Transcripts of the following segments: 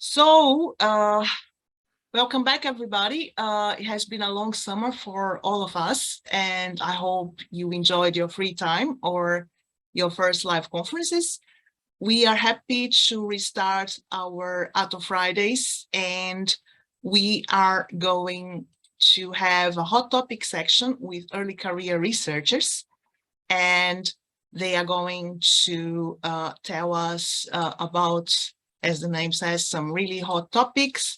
So, welcome back, everybody. It has been a long summer for all of us, and I hope you enjoyed your free time or your first live conferences. We are happy to restart our Atto Fridays, and we are going to have a hot topic section with early career researchers, and they are going to tell us about, as the name says, some really hot topics.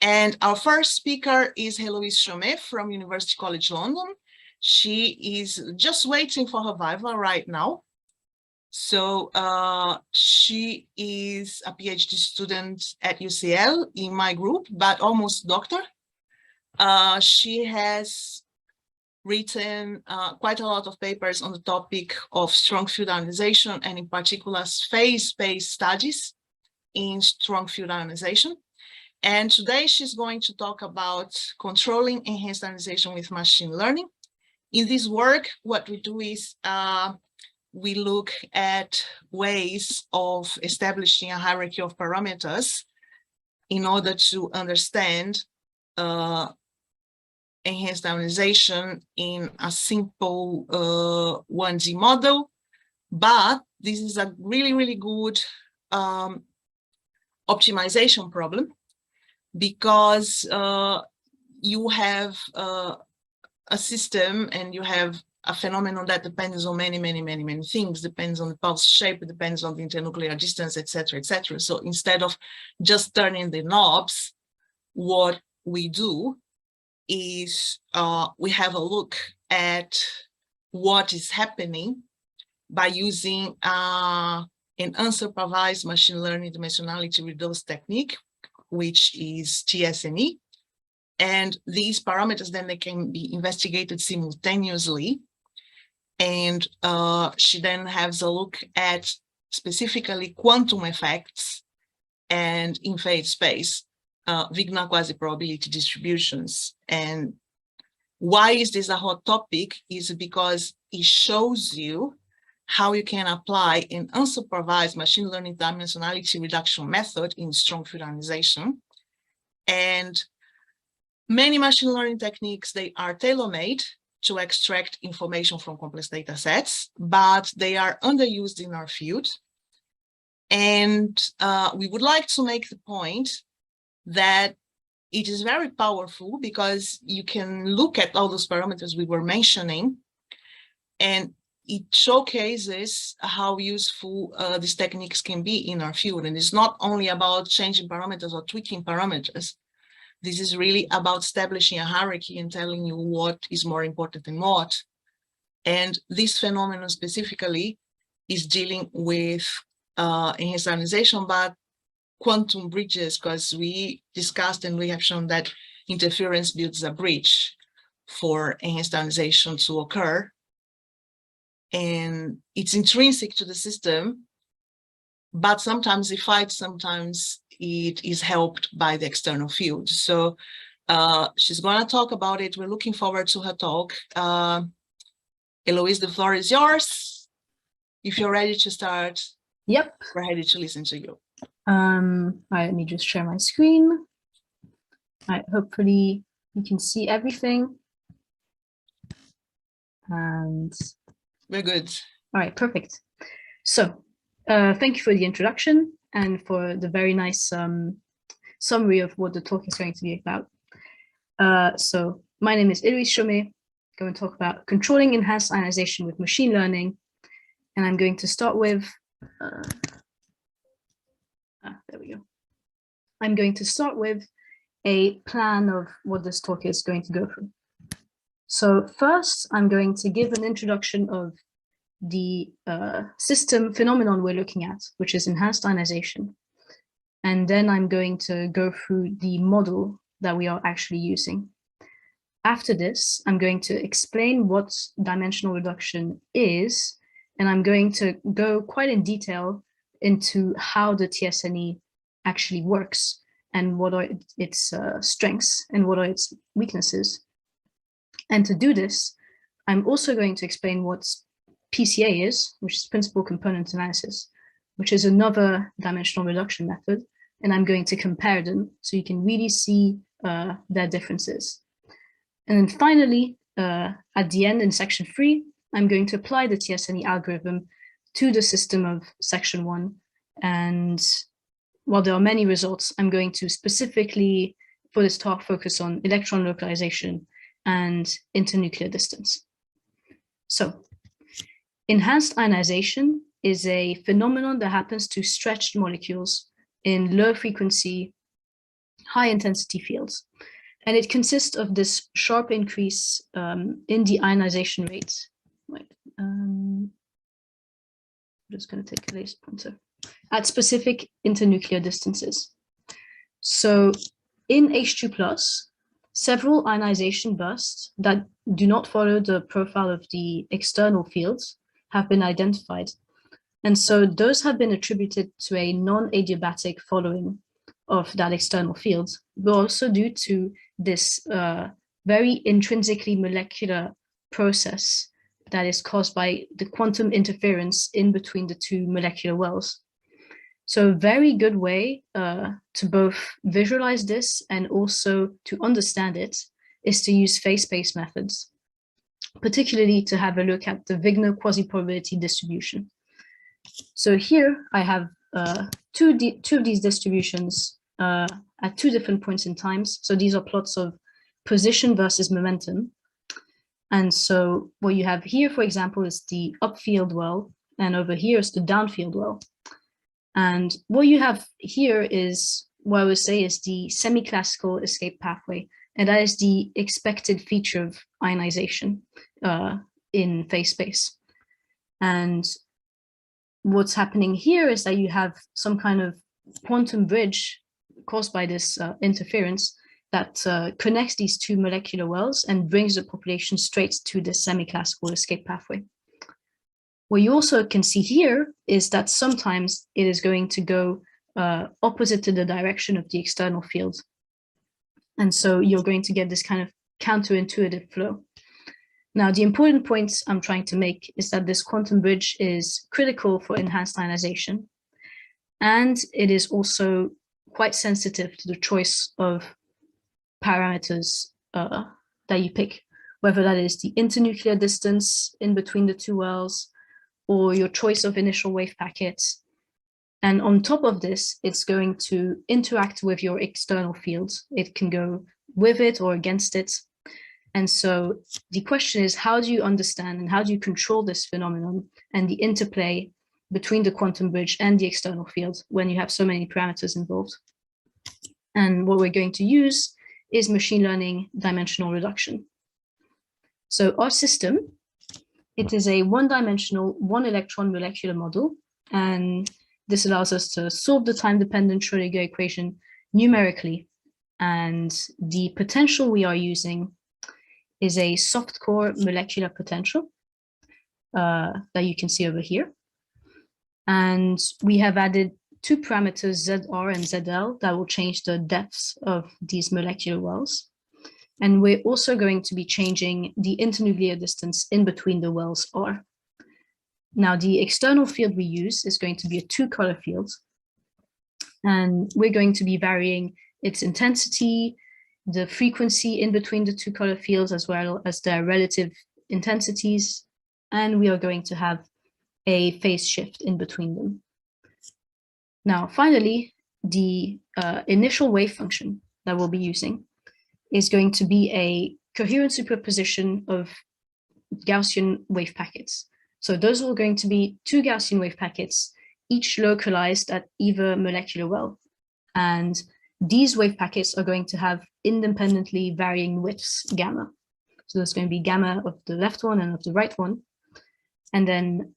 And our first speaker is Heloise Chomet from University College London. She is just waiting for her viva right now. So she is a PhD student at UCL in my group, but almost doctor. She has written quite a lot of papers on the topic of strong field ionization, and in particular phase-based studies in strong field ionization. And today she's going to talk about controlling enhanced ionization with machine learning. In this work, what we do is we look at ways of establishing a hierarchy of parameters in order to understand enhanced ionization in a simple 1D model. But this is a really, really good optimization problem, because you have a system and you have a phenomenon that depends on many things, depends on the pulse shape, it depends on the internuclear distance, etc., etc. So instead of just turning the knobs, what we do is we have a look at what is happening by using an unsupervised machine learning dimensionality reduced technique, which is t-SNE. And these parameters, then they can be investigated simultaneously. And she then has a look at specifically quantum effects and in phase space, Wigner quasi-probability distributions. And why is this a hot topic? Is because it shows you how you can apply an unsupervised machine learning dimensionality reduction method in strong field ionization. And many machine learning techniques, they are tailor-made to extract information from complex data sets, but they are underused in our field. And we would like to make the point that it is very powerful, because you can look at all those parameters we were mentioning, and it showcases how useful these techniques can be in our field. And it's not only about changing parameters or tweaking parameters. This is really about establishing a hierarchy and telling you what is more important than what. And this phenomenon specifically is dealing with enhanced ionization, but quantum bridges, because we discussed and we have shown that interference builds a bridge for enhanced ionization to occur. And it's intrinsic to the system, but sometimes it fights, sometimes it is helped by the external field. So she's going to talk about it. We're looking forward to her talk. Heloise, the floor is yours. If you're ready to start, yep, we're ready to listen to you. All right, let me just share my screen. All right, hopefully you can see everything. And we're good. All right, perfect. So thank you for the introduction and for the very nice summary of what the talk is going to be about. So my name is Heloise Chomet. I'm going to talk about controlling enhanced ionization with machine learning. And I'm going to start with, there we go. I'm going to start with a plan of what this talk is going to go through. So first, I'm going to give an introduction of the system phenomenon we're looking at, which is enhanced ionization. And then I'm going to go through the model that we are actually using. After this, I'm going to explain what dimensional reduction is, and I'm going to go quite in detail into how the t-SNE actually works and what are its strengths and what are its weaknesses. And to do this, I'm also going to explain what PCA is, which is principal component analysis, which is another dimensional reduction method and I'm going to compare them so you can really see their differences. And then finally, at the end in section 3, I'm going to apply the t-SNE algorithm to the system of section 1. And while there are many results, I'm going to specifically, for this talk, focus on electron localization and internuclear distance. So, enhanced ionization is a phenomenon that happens to stretched molecules in low frequency, high intensity fields. And it consists of this sharp increase in the ionization rate. Wait, I'm just going to take a laser pointer at specific internuclear distances. So in H2+, several ionization bursts that do not follow the profile of the external fields have been identified. And so those have been attributed to a non-adiabatic following of that external field, but also due to this very intrinsically molecular process that is caused by the quantum interference in between the two molecular wells. So a very good way to both visualize this and also to understand it is to use phase space methods, particularly to have a look at the Wigner quasi-probability distribution. So here I have two of these distributions at two different points in times. So these are plots of position versus momentum. And so what you have here, for example, is the upfield well, and over here is the downfield well. And what you have here is what I would say is the semiclassical escape pathway, and that is the expected feature of ionization in phase space. And what's happening here is that you have some kind of quantum bridge caused by this interference that connects these two molecular wells and brings the population straight to the semiclassical escape pathway. What you also can see here is that sometimes it is going to go opposite to the direction of the external field. And so you're going to get this kind of counterintuitive flow. Now, the important point I'm trying to make is that this quantum bridge is critical for enhanced ionization. And it is also quite sensitive to the choice of parameters that you pick, whether that is the internuclear distance in between the two wells or your choice of initial wave packets. And on top of this, it's going to interact with your external fields. It can go with it or against it. And so the question is, how do you understand and how do you control this phenomenon and the interplay between the quantum bridge and the external field when you have so many parameters involved? And what we're going to use is machine learning dimensional reduction. So our system, it is a one-dimensional, one-electron molecular model, and this allows us to solve the time-dependent Schrödinger equation numerically. And the potential we are using is a soft core molecular potential that you can see over here. And we have added two parameters, ZR and ZL, that will change the depths of these molecular wells. And we're also going to be changing the internuclear distance in between the wells R. Now, the external field we use is going to be a two-color field. And we're going to be varying its intensity, the frequency in between the two color fields, as well as their relative intensities. And we are going to have a phase shift in between them. Now, finally, the initial wave function that we'll be using is going to be a coherent superposition of Gaussian wave packets. So those are going to be two Gaussian wave packets, each localized at either molecular well. And these wave packets are going to have independently varying widths, gamma. So there's going to be gamma of the left one and of the right one. And then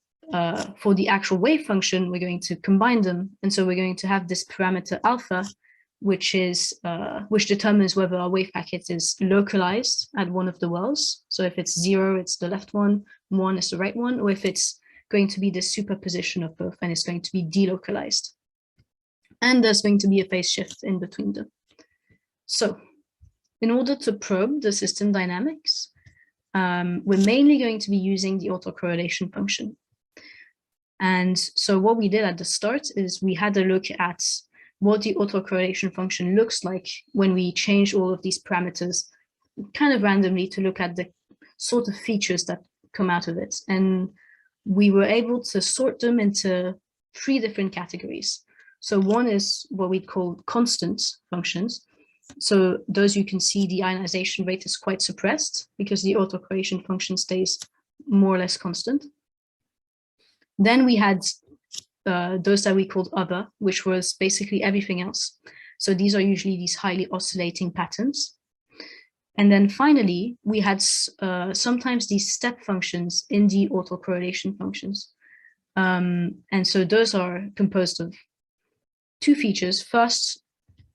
for the actual wave function, we're going to combine them. And so we're going to have this parameter alpha, which determines whether our wave packet is localized at one of the wells. So if it's 0, it's the left one, 1 is the right one, or if it's going to be the superposition of both and it's going to be delocalized. And there's going to be a phase shift in between them. So in order to probe the system dynamics, we're mainly going to be using the autocorrelation function. And so what we did at the start is we had a look at what the autocorrelation function looks like when we change all of these parameters kind of randomly to look at the sort of features that come out of it. And we were able to sort them into 3 different categories. So one is what we call constant functions. So those you can see the ionization rate is quite suppressed because the autocorrelation function stays more or less constant. Then we had those that we called other, which was basically everything else. So these are usually these highly oscillating patterns. And then finally, we had sometimes these step functions in the autocorrelation functions. And so those are composed of 2 features. First,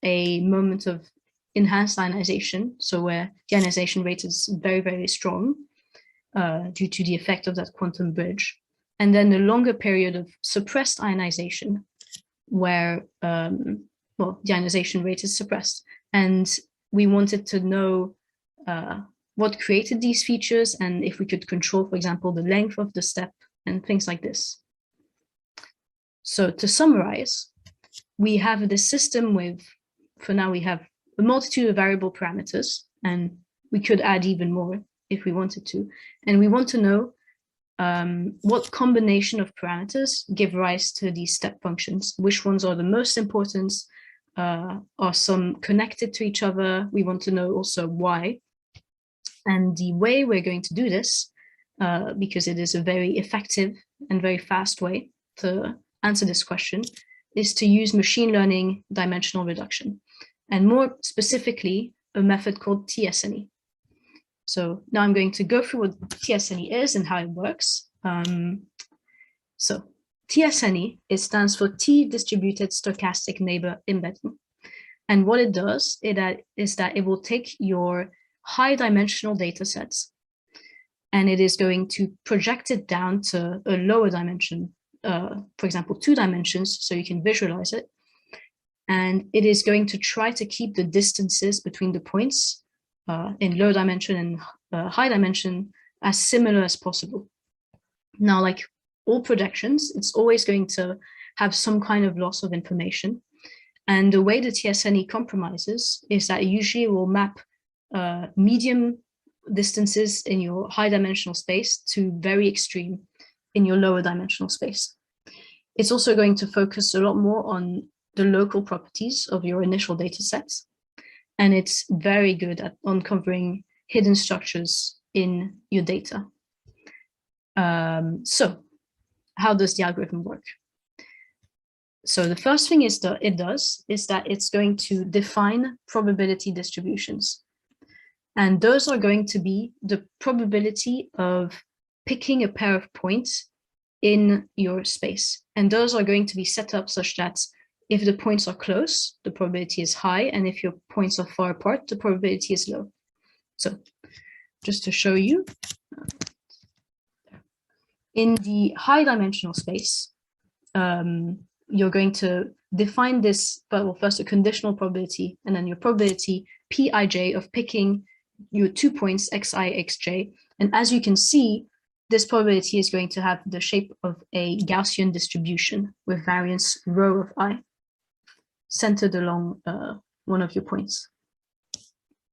a moment of enhanced ionization, so where the ionization rate is very, very strong due to the effect of that quantum bridge. And then a longer period of suppressed ionization, where well, the ionization rate is suppressed. And we wanted to know what created these features and if we could control, for example, the length of the step and things like this. So to summarize, we have this system with, for now, we have a multitude of variable parameters, and we could add even more if we wanted to. And we want to know what combination of parameters give rise to these step functions, which ones are the most important, are some connected to each other. We want to know also why. And the way we're going to do this, because it is a very effective and very fast way to answer this question, is to use machine learning dimensional reduction, and more specifically, a method called t-SNE. So now I'm going to go through what t-SNE is and how it works. So t-SNE, it stands for T-distributed stochastic neighbor embedding. And what it does is that it will take your high dimensional data sets, and it is going to project it down to a lower dimension, for example, 2 dimensions, so you can visualize it. And it is going to try to keep the distances between the points in low dimension and high dimension as similar as possible. Now, like all projections, it's always going to have some kind of loss of information. And the way the t-SNE compromises is that it usually will map medium distances in your high dimensional space to very extreme in your lower dimensional space. It's also going to focus a lot more on the local properties of your initial data sets. And it's very good at uncovering hidden structures in your data. So how does the algorithm work? So the first thing is that it's going to define probability distributions. And those are going to be the probability of picking a pair of points in your space. And those are going to be set up such that if the points are close, the probability is high. And if your points are far apart, the probability is low. So just to show you, in the high dimensional space, you're going to define this, well, first a conditional probability, and then your probability Pij of picking your 2 points xi, xj. And as you can see, this probability is going to have the shape of a Gaussian distribution with variance rho of I centered along one of your points.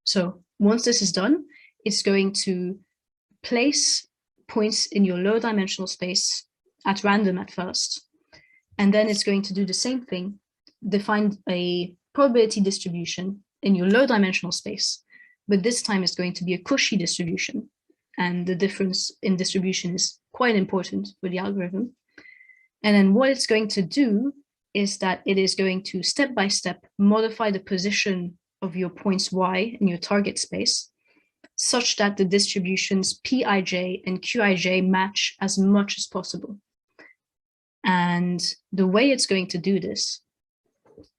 So once this is done, it's going to place points in your low dimensional space at random at first. And then it's going to do the same thing, define a probability distribution in your low dimensional space, but this time it's going to be a Cauchy distribution. And the difference in distribution is quite important for the algorithm. And then what it's going to do is that it is going to step by step modify the position of your points y in your target space, such that the distributions Pij and Qij match as much as possible. And the way it's going to do this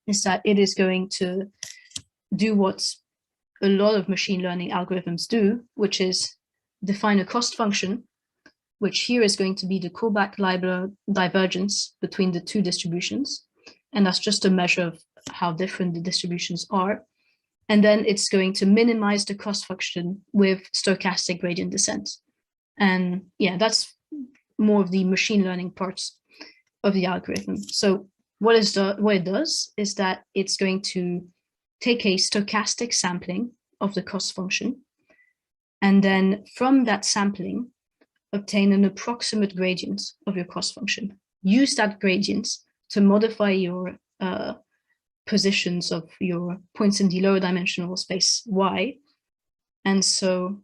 is that it is going to do what a lot of machine learning algorithms do, which is define a cost function, which here is going to be the Kullback-Leibler divergence between the 2 distributions. And that's just a measure of how different the distributions are. And then it's going to minimize the cost function with stochastic gradient descent. And yeah, that's more of the machine learning parts of the algorithm. So what it does is that it's going to take a stochastic sampling of the cost function, and then from that sampling, obtain an approximate gradient of your cost function. Use that gradient to modify your positions of your points in the lower dimensional space Y. And so,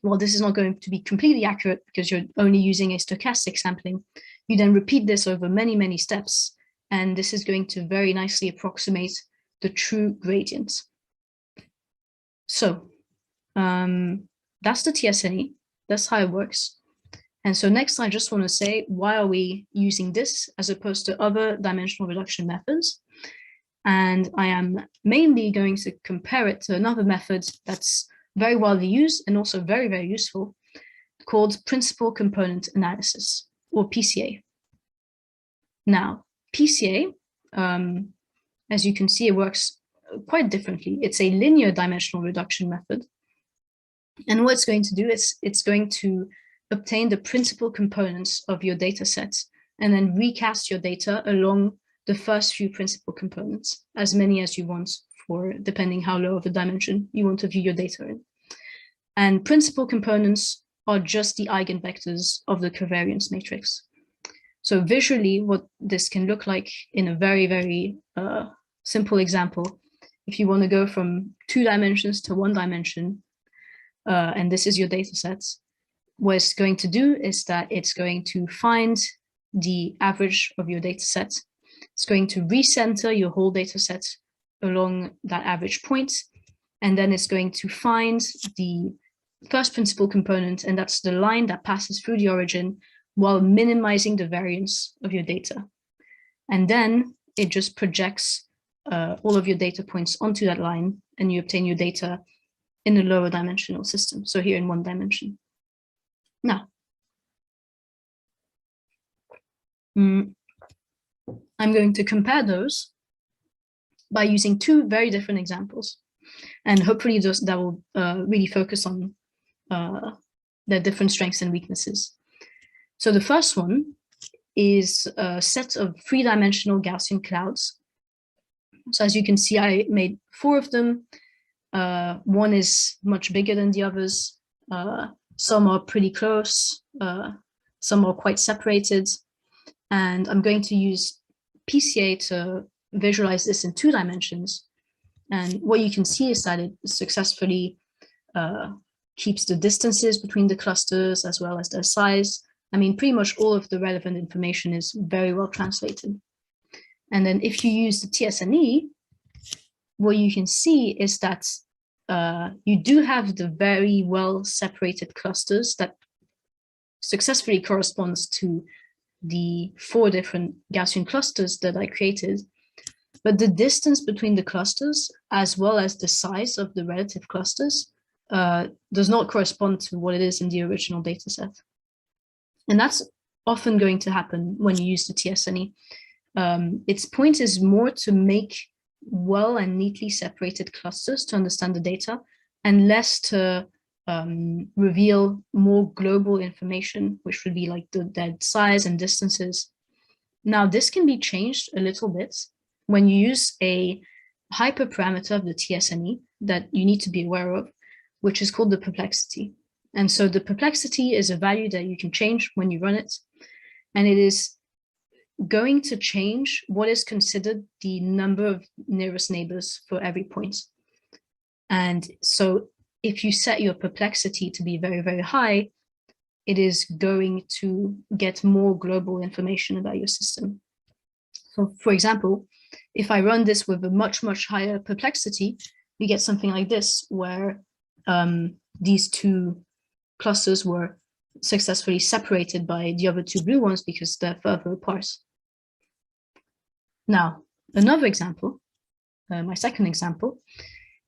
well, this is not going to be completely accurate because you're only using a stochastic sampling. You then repeat this over many, many steps, and this is going to very nicely approximate the true gradient. So that's the t-SNE. That's how it works. And so next, I just want to say, why are we using this as opposed to other dimensional reduction methods? And I am mainly going to compare it to another method that's very widely used and also very, very useful, called principal component analysis, or PCA. Now, PCA, as you can see, it works quite differently. It's a linear dimensional reduction method. And what it's going to do is it's going to obtain the principal components of your data set and then recast your data along the first few principal components, as many as you want, for depending how low of a dimension you want to view your data in. And principal components are just the eigenvectors of the covariance matrix. So visually, what this can look like in a very, very simple example, if you want to go from 2 dimensions to 1 dimension, and this is your data set, what it's going to do is that it's going to find the average of your data set. It's going to recenter your whole data set along that average point, and then it's going to find the first principal component, and that's the line that passes through the origin while minimizing the variance of your data. And then it just projects all of your data points onto that line, and you obtain your data in a lower dimensional system. So here in 1 dimension. Now, I'm going to compare those by using 2 very different examples. And hopefully that will really focus on their different strengths and weaknesses. So the first one is a set of 3-dimensional Gaussian clouds. So as you can see, I made 4 of them. One is much bigger than the others. Some are pretty close. Some are quite separated. And I'm going to use PCA to visualize this in 2 dimensions. And what you can see is that it successfully keeps the distances between the clusters as well as their size. I mean, pretty much all of the relevant information is very well translated. And then if you use the t-SNE, what you can see is that you do have the very well separated clusters that successfully corresponds to the 4 different Gaussian clusters that I created. But the distance between the clusters, as well as the size of the relative clusters, does not correspond to what it is in the original data set. And that's often going to happen when you use the t-SNE. Its point is more to make well and neatly separated clusters to understand the data, and less to reveal more global information, which would be like their size and distances. Now, this can be changed a little bit when you use a hyperparameter of the t-SNE that you need to be aware of, which is called the perplexity. And so the perplexity is a value that you can change when you run it. And it is going to change what is considered the number of nearest neighbors for every point. And so if you set your perplexity to be very, very high, it is going to get more global information about your system. So for example, if I run this with a much, much higher perplexity, you get something like this, where these 2 clusters were successfully separated by the other 2 blue ones because they're further apart. Now, another example, my second example,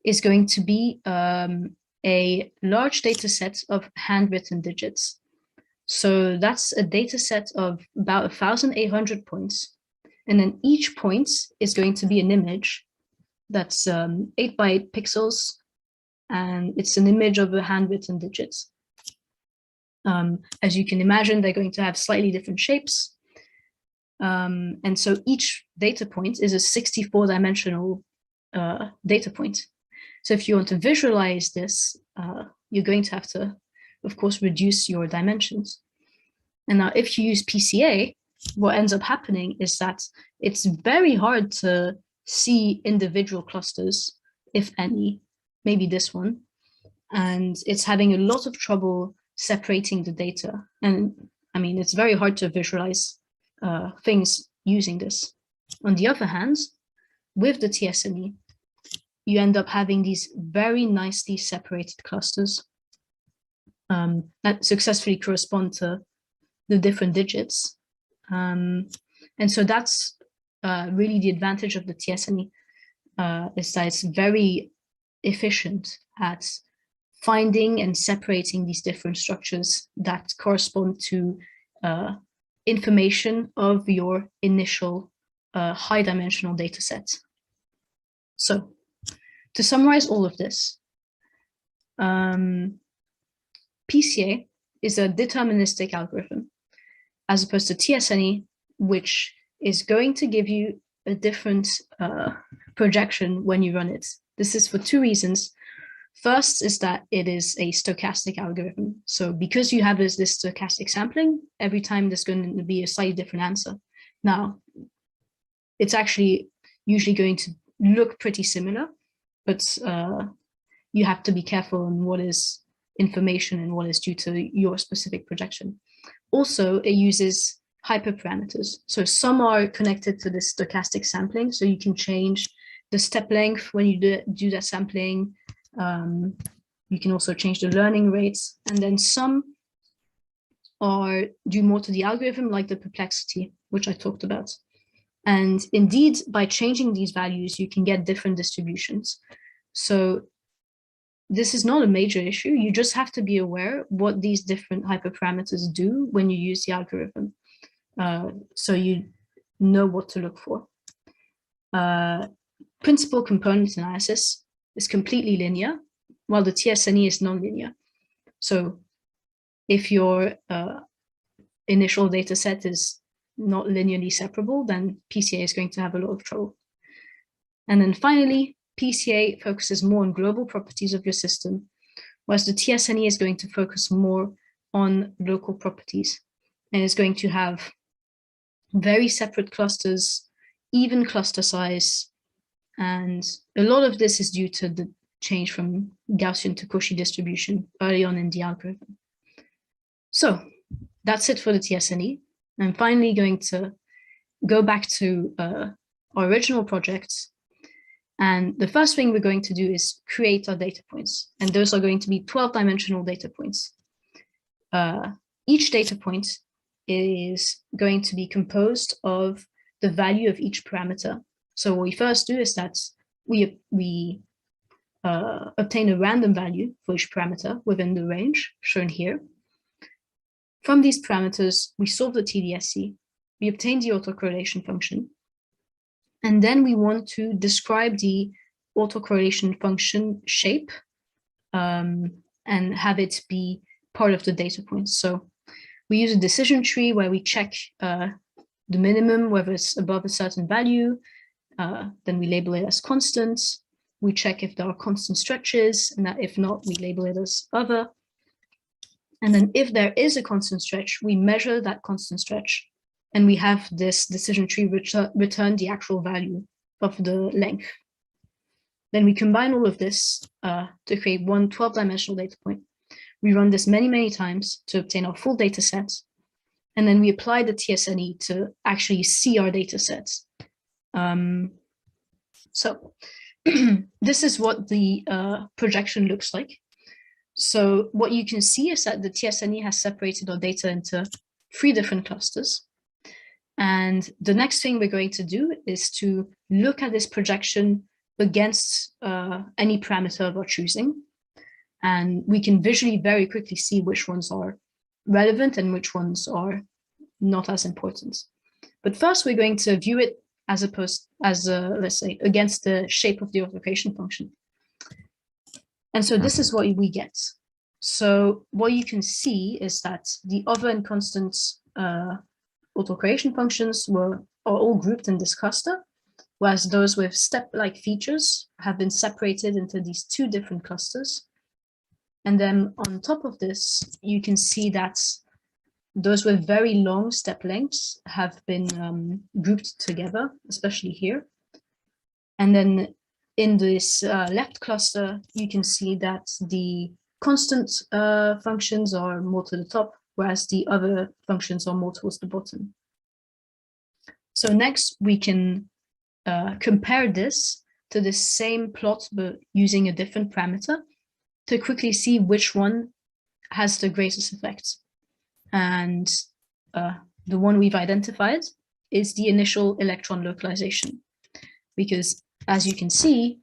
is going to be a large data set of handwritten digits. So that's a data set of about 1,800 points. And then each point is going to be an image that's 8 by 8 pixels, and it's an image of the handwritten digits. As you can imagine, they're going to have slightly different shapes. And so each data point is a 64-dimensional data point. So if you want to visualize this, you're going to have to, of course, reduce your dimensions. And now if you use PCA, what ends up happening is that it's very hard to see individual clusters, if any, maybe this one, and it's having a lot of trouble separating the data. And I mean, it's very hard to visualize things using this. On the other hand, with the t-SNE, you end up having these very nicely separated clusters that successfully correspond to the different digits. And so that's really the advantage of the t-SNE, is that it's very efficient at finding and separating these different structures that correspond to information of your initial high-dimensional data set. So to summarize all of this, PCA is a deterministic algorithm, as opposed to t-SNE, which is going to give you a different projection when you run it. This is for two reasons. First is that it is a stochastic algorithm. So because you have this stochastic sampling, every time there's going to be a slightly different answer. Now, it's actually usually going to look pretty similar, but you have to be careful on what is information and what is due to your specific projection. Also, it uses hyperparameters. So some are connected to this stochastic sampling, so you can change the step length when you do that sampling. You can also change the learning rates, and then some are due more to the algorithm, like the perplexity, which I talked about. And indeed, by changing these values, you can get different distributions. So this is not a major issue. You just have to be aware what these different hyperparameters do when you use the algorithm, so you know what to look for. Principal component analysis is completely linear, while the t-SNE is nonlinear. So if your initial data set is not linearly separable, then PCA is going to have a lot of trouble. And then finally, PCA focuses more on global properties of your system, whereas the t-SNE is going to focus more on local properties, and is going to have very separate clusters, even cluster size. And a lot of this is due to the change from Gaussian to Cauchy distribution early on in the algorithm. So that's it for the t-SNE. I'm finally going to go back to our original project. And the first thing we're going to do is create our data points. And those are going to be 12-dimensional data points. Each data point is going to be composed of the value of each parameter. So what we first do is that we obtain a random value for each parameter within the range shown here. From these parameters, we solve the TDSC, we obtain the autocorrelation function, and then we want to describe the autocorrelation function shape and have it be part of the data point. So we use a decision tree where we check the minimum, whether it's above a certain value, then we label it as constant. We check if there are constant stretches, and that if not, we label it as other. And then if there is a constant stretch, we measure that constant stretch, and we have this decision tree return the actual value of the length. Then we combine all of this to create one 12-dimensional data point. We run this many, many times to obtain our full data set. And then we apply the t-SNE to actually see our data sets. So this is what the projection looks like. So what you can see is that the t-SNE has separated our data into 3 different clusters. And the next thing we're going to do is to look at this projection against any parameter of our choosing. And we can visually very quickly see which ones are relevant and which ones are not as important. But first, we're going to view it as let's say, against the shape of the autocorrelation function. And so this is what we get. So what you can see is that the other and constant autocorrelation functions are all grouped in this cluster, whereas those with step-like features have been separated into these two different clusters. And then on top of this, you can see that those with very long step lengths have been grouped together, especially here. And then in this left cluster, you can see that the constant functions are more to the top, whereas the other functions are more towards the bottom. So next, we can compare this to the same plot, but using a different parameter to quickly see which one has the greatest effect. And the one we've identified is the initial electron localization, because as you can see,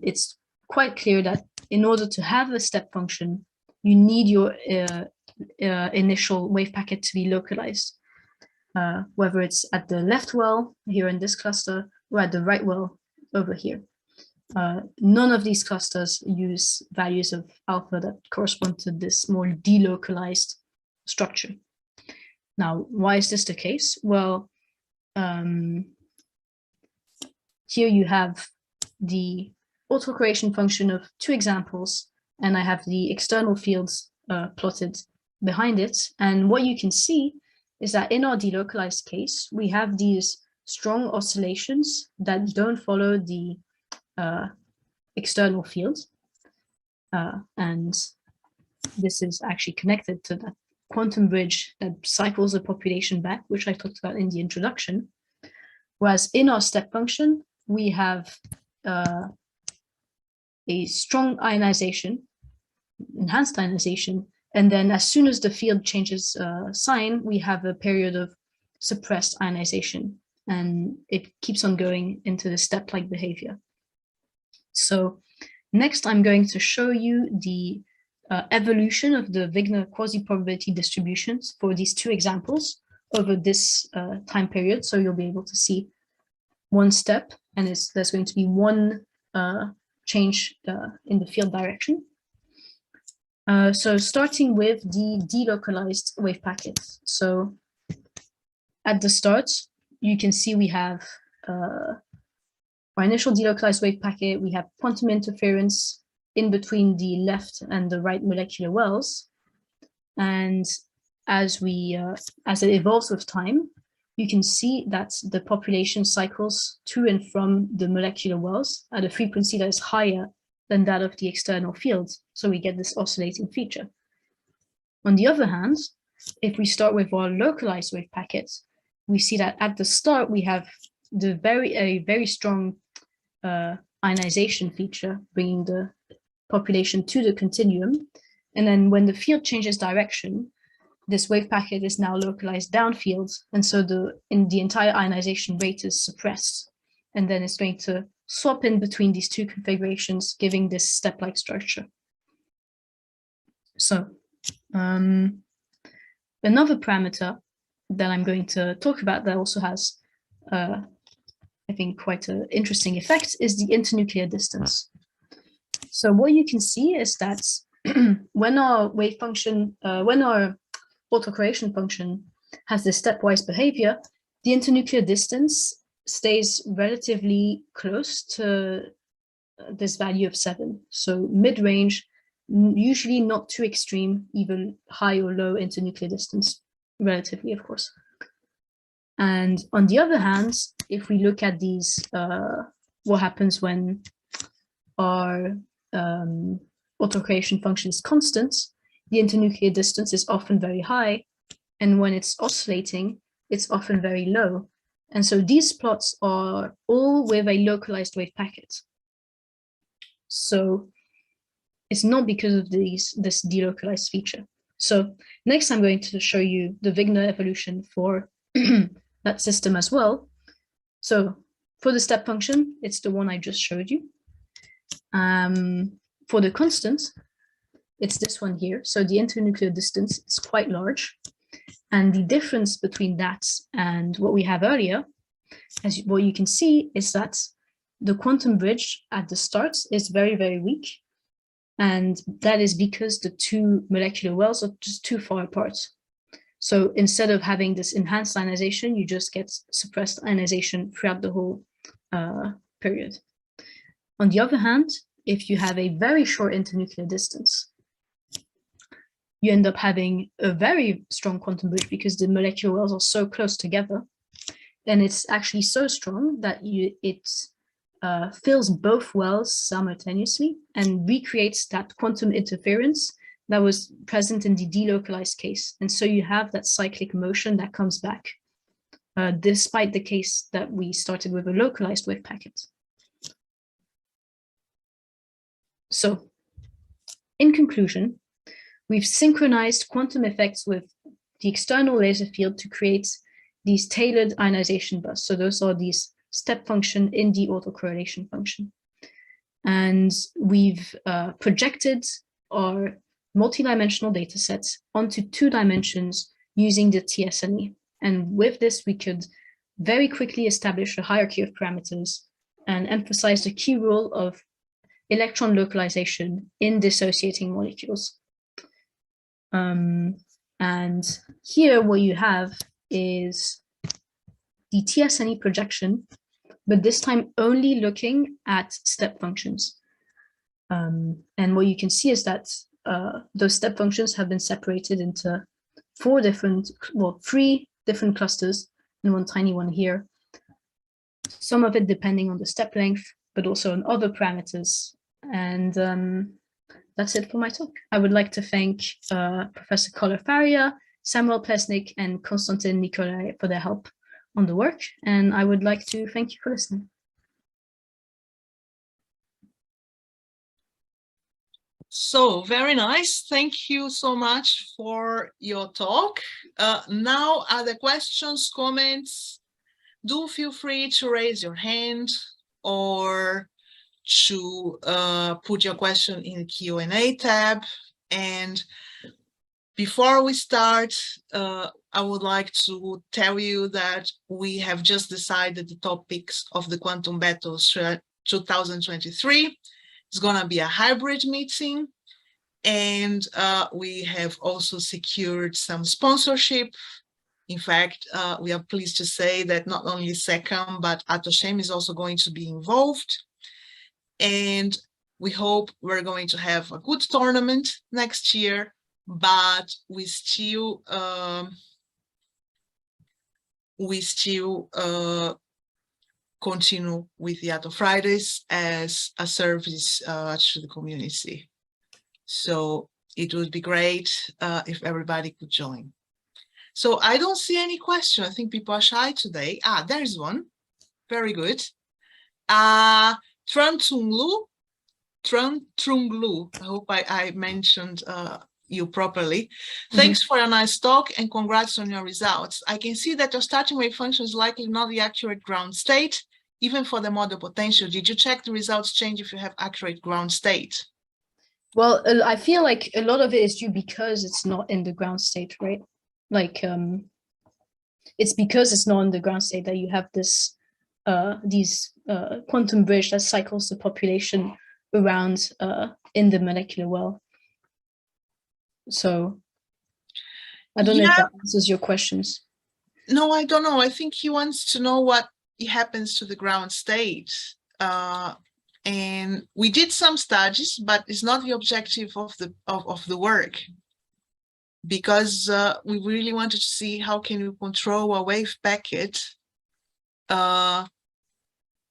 it's quite clear that in order to have a step function, you need your initial wave packet to be localized, whether it's at the left well here in this cluster or at the right well over here. None of these clusters use values of alpha that correspond to this more delocalized structure. Now, why is this the case? Well, here you have the autocorrelation function of two examples, and I have the external fields plotted behind it. And what you can see is that in our delocalized case, we have these strong oscillations that don't follow the external field. And this is actually connected to that quantum bridge that cycles the population back, which I talked about in the introduction. Whereas in our step function, we have a strong ionization, enhanced ionization, and then as soon as the field changes sign, we have a period of suppressed ionization, and it keeps on going into the step-like behavior. So next, I'm going to show you the evolution of the Wigner quasi-probability distributions for these two examples over this time period. So you'll be able to see one step, and there's going to be one change in the field direction. So starting with the delocalized wave packets. So at the start, you can see we have our initial delocalized wave packet. We have quantum interference in between the left and the right molecular wells. And as it evolves with time, you can see that the population cycles to and from the molecular wells at a frequency that is higher than that of the external field. So we get this oscillating feature. On the other hand, if we start with our localized wave packets, we see that at the start, we have a very strong ionization feature, bringing the population to the continuum. And then when the field changes direction, this wave packet is now localized downfield. And so the entire ionization rate is suppressed. And then it's going to swap in between these two configurations, giving this step-like structure. So another parameter that I'm going to talk about that also has, I think, quite an interesting effect is the internuclear distance. So what you can see is that when our wave function, when our autocorrelation function has this stepwise behavior, the internuclear distance stays relatively close to this value of 7. So mid-range, usually not too extreme, even high or low internuclear distance, relatively, of course. And on the other hand, if we look at these, what happens when our autocorrelation function is constant, the internuclear distance is often very high, and when it's oscillating, it's often very low. And so these plots are all with a localized wave packet. So it's not because of this delocalized feature. So next I'm going to show you the Wigner evolution for that system as well. So for the step function, it's the one I just showed you. For the constant, it's this one here. So the internuclear distance is quite large. And the difference between that and what we have earlier, what you can see is that the quantum bridge at the start is very, very weak. And that is because the two molecular wells are just too far apart. So instead of having this enhanced ionization, you just get suppressed ionization throughout the whole period. On the other hand, if you have a very short internuclear distance, you end up having a very strong quantum bridge because the molecular wells are so close together. And it's actually so strong that it fills both wells simultaneously and recreates that quantum interference that was present in the delocalized case. And so you have that cyclic motion that comes back, despite the case that we started with a localized wave packet. So, in conclusion, we've synchronized quantum effects with the external laser field to create these tailored ionization bursts. So those are these step function in the autocorrelation function. And we've projected our multidimensional data sets onto 2 dimensions using the t-SNE. And with this, we could very quickly establish a hierarchy of parameters and emphasize the key role of electron localization in dissociating molecules. And here what you have is the t-SNE projection, but this time only looking at step functions. And what you can see is that those step functions have been separated into 3 different clusters and one tiny one here. Some of it depending on the step length, but also on other parameters. And that's it for my talk. I would like to thank Professor Faria, Samuel Plesnik, and Konstantin Nikolai for their help on the work. And I would like to thank you for listening. So very nice. Thank you so much for your talk. Now, other questions, comments? Do feel free to raise your hand or to put your question in the Q&A tab. And before we start, I would like to tell you that we have just decided the topics of the Quantum Battles 2023. It's going to be a hybrid meeting. And we have also secured some sponsorship. In fact, we are pleased to say that not only SECAM, but Atto is also going to be involved. And we hope we're going to have a good tournament next year, but we still continue with the Atto Fridays as a service to the community. So it would be great if everybody could join. So I don't see any question. I think people are shy today. Ah, there's one. Very good. Tran Trung Lu. I hope I mentioned you properly. Thanks for a nice talk and congrats on your results. I can see that your starting wave function is likely not the accurate ground state, even for the model potential. Did you check the results change if you have accurate ground state? Well, I feel like a lot of it is due because it's not in the ground state, right? Like it's because it's not in the ground state that you have this quantum bridge that cycles the population around in the molecular well. So I don't know if that answers your questions. No, I don't know. I think he wants to know what happens to the ground state. And we did some studies, but it's not the objective of the work, because we really wanted to see how can we control a wave packet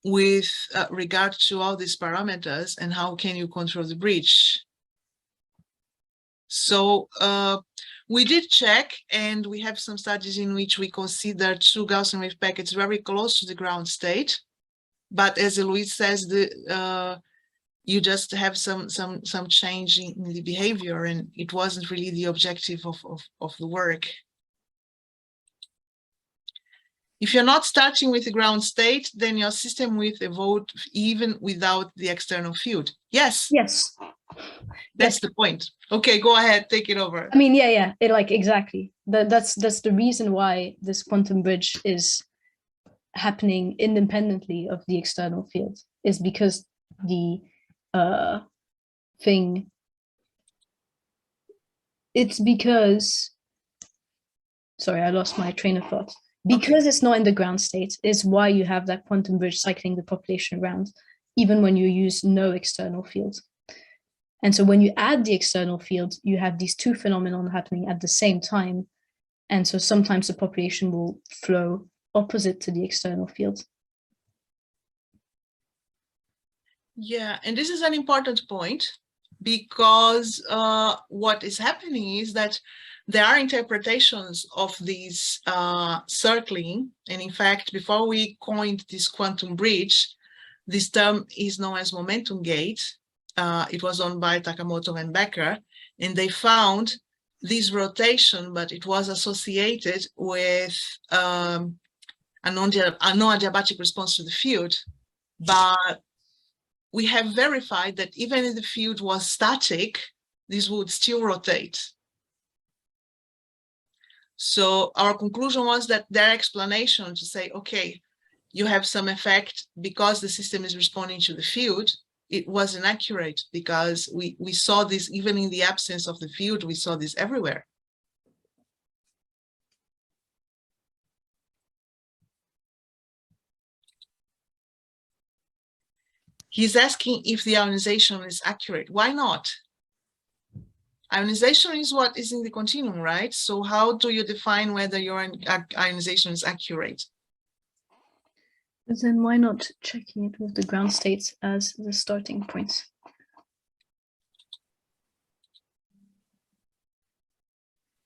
with regard to all these parameters, and how can you control the bridge. So we did check, and we have some studies in which we consider 2 Gaussian wave packets very close to the ground state. But as Heloise says, you just have some change in the behavior, and it wasn't really the objective of the work. If you're not starting with the ground state, then your system will evolve even without the external field. Yes. Yes. That's the point. Okay, go ahead, take it over. I mean, yeah, exactly. That's the reason why this quantum bridge is happening independently of the external field, is because the it's because sorry, I lost my train of thought. Because it's not in the ground state is why you have that quantum bridge cycling the population around, even when you use no external field. And so when you add the external field, you have these two phenomena happening at the same time. And so sometimes the population will flow opposite to the external field. Yeah, and this is an important point, because what is happening is that there are interpretations of these circling. And in fact, before we coined this quantum bridge, this term is known as momentum gate. It was done by Takamoto and Becker, and they found this rotation, but it was associated with a non-adiabatic response to the field. But we have verified that even if the field was static, this would still rotate. So our conclusion was that their explanation to say, okay, you have some effect because the system is responding to the field, it wasn't accurate, because we saw this even in the absence of the field, we saw this everywhere. He's asking if the ionization is accurate. Why not? Ionization is what is in the continuum, right? So how do you define whether your ionization is accurate? But then why not checking it with the ground states as the starting points?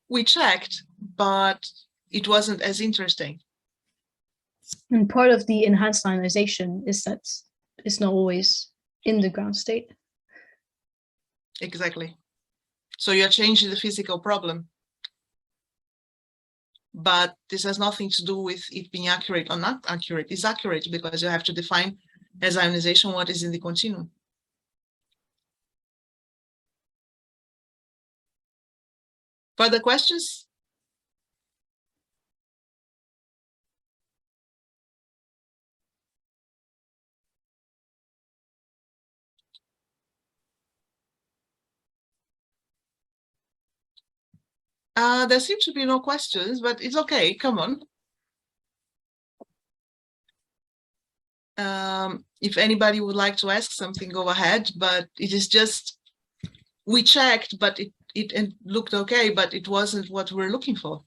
We checked, but it wasn't as interesting. And part of the enhanced ionization is that it's not always in the ground state. Exactly. So you're changing the physical problem. But this has nothing to do with it being accurate or not accurate. It's accurate because you have to define as ionization what is in the continuum. Further questions? There seems to be no questions, but it's okay. Come on. If anybody would like to ask something, go ahead. But it is just, we checked, but it looked okay, but it wasn't what we're looking for.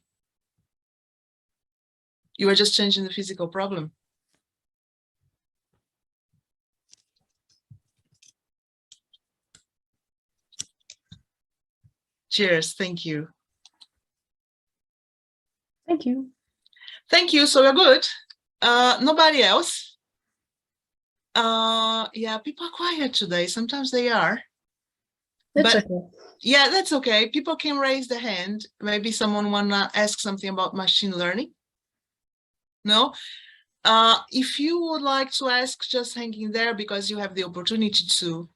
You were just changing the physical problem. Cheers. Thank you. Thank you. Thank you. So we're good. Nobody else? Yeah, people are quiet today. Sometimes they are. That's but okay. Yeah, that's okay. People can raise their hand. Maybe someone wanna ask something about machine learning. No? If you would like to ask, just hang in there because you have the opportunity to.